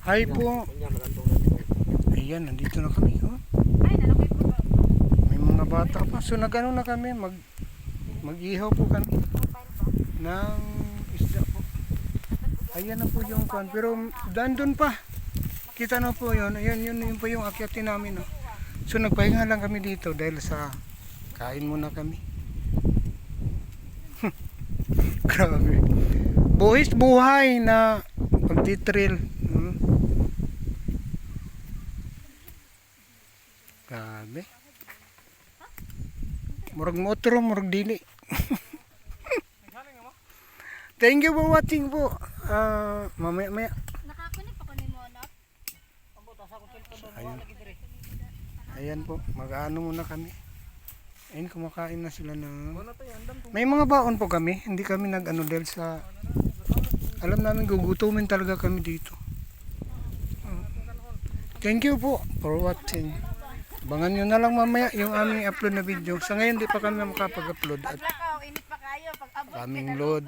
Hi po. Ayan, nandito na kami. Oh. May mga bata pa. So nagano na kami, mag-ihaw po kami ng isda po. Ayan na po yung kwan. Pero dandun pa. Kita na po yun. Ayan, yun po yung akyatin namin. Oh. So nagpahinga lang kami dito dahil sa kain muna kami. Grabe. Buhis buhay na pagtitrail. Grabe. Murag motor, murag dili. Thank you for watching po. Mamaya. Nakakunik pa ko ni Monot. Ayan. Ayan po, mag-ano muna kami. Ayun, kumakain na sila ng... May mga baon po kami. Hindi kami nag-ano dahil sa... Alam namin gugutumin talaga kami dito. Thank you po for watching. Abangan nyo na lang mamaya yung aming upload na video. Sa ngayon di pa kami makapag-upload at Paglakaw, init pa kayo. Pag abot kaming load.